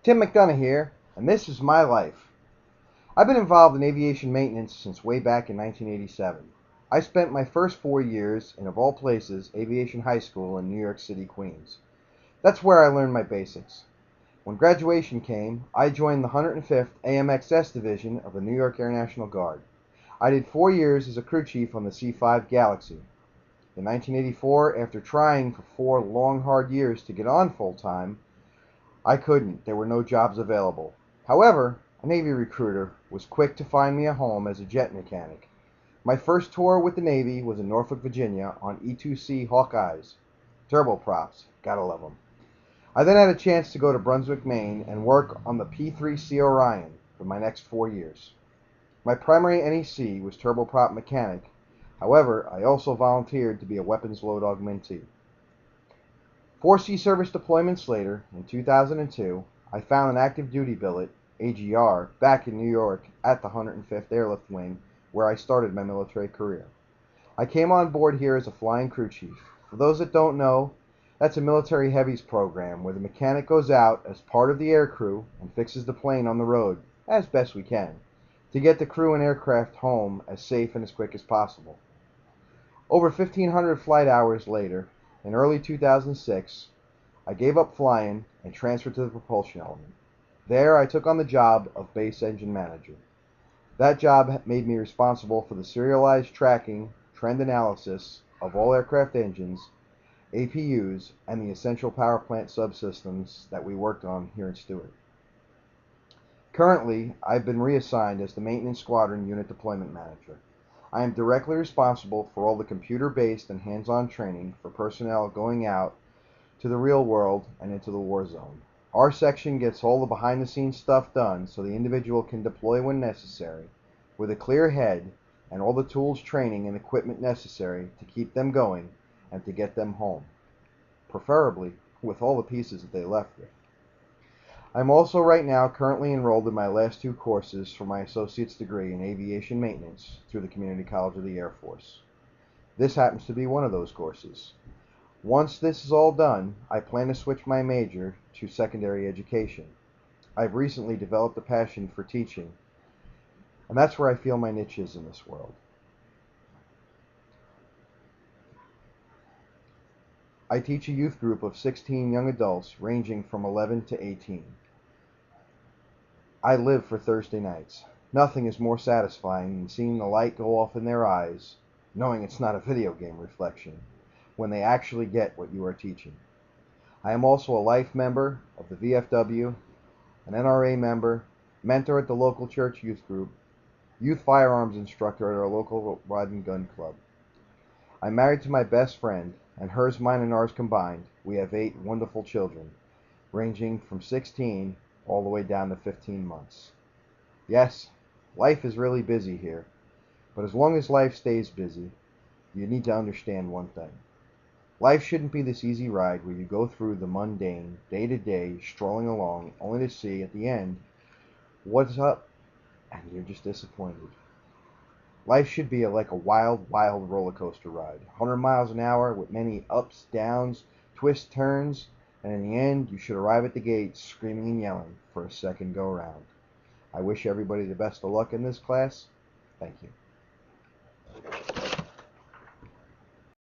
Tim McDonough here, and this is my life. I've been involved in aviation maintenance since way back in 1987. I spent my first 4 years in, of all places, Aviation High School in New York City, Queens. That's where I learned my basics. When graduation came, I joined the 105th AMXS Division of the New York Air National Guard. I did 4 years as a crew chief on the C-5 Galaxy. In 1984, after trying for 4 long, hard years to get on full-time, I couldn't. There were no jobs available. However, a Navy recruiter was quick to find me a home as a jet mechanic. My first tour with the Navy was in Norfolk, Virginia on E-2C Hawkeyes. Turboprops. Gotta love them. I then had a chance to go to Brunswick, Maine and work on the P-3C Orion for my next 4 years. My primary NEC was turboprop mechanic. However, I also volunteered to be a weapons load augmentee. 4 sea service deployments later, in 2002, I found an active duty billet, AGR, back in New York at the 105th Airlift Wing, where I started my military career. I came on board here as a flying crew chief. For those that don't know, that's a military heavies program where the mechanic goes out as part of the air crew and fixes the plane on the road, as best we can, to get the crew and aircraft home as safe and as quick as possible. Over 1,500 flight hours later, in early 2006, I gave up flying and transferred to the propulsion element. There, I took on the job of base engine manager. That job made me responsible for the serialized tracking, trend analysis of all aircraft engines, APUs, and the essential power plant subsystems that we worked on here in Stewart. Currently, I've been reassigned as the Maintenance Squadron Unit Deployment Manager. I am directly responsible for all the computer-based and hands-on training for personnel going out to the real world and into the war zone. Our section gets all the behind-the-scenes stuff done so the individual can deploy when necessary, with a clear head and all the tools, training, and equipment necessary to keep them going and to get them home, preferably with all the pieces that they left with. I'm also right now currently enrolled in my last 2 courses for my associate's degree in aviation maintenance through the Community College of the Air Force. This happens to be one of those courses. Once this is all done, I plan to switch my major to secondary education. I've recently developed a passion for teaching, and that's where I feel my niche is in this world. I teach a youth group of 16 young adults ranging from 11 to 18. I live for Thursday nights. Nothing is more satisfying than seeing the light go off in their eyes, knowing it's not a video game reflection, when they actually get what you are teaching. I am also a life member of the VFW, an NRA member, mentor at the local church youth group, youth firearms instructor at our local rod and gun club. I'm married to my best friend, and hers, mine, and ours combined, we have 8 wonderful children, ranging from 16 all the way down to 15 months. Yes, life is really busy here, but as long as life stays busy, you need to understand one thing. Life shouldn't be this easy ride where you go through the mundane, day-to-day, strolling along, only to see, at the end, what's up, and you're just disappointed. Life should be like a wild, wild roller coaster ride, 100 miles an hour with many ups, downs, twists, turns, and in the end, you should arrive at the gate screaming and yelling for a second go-round. I wish everybody the best of luck in this class. Thank you.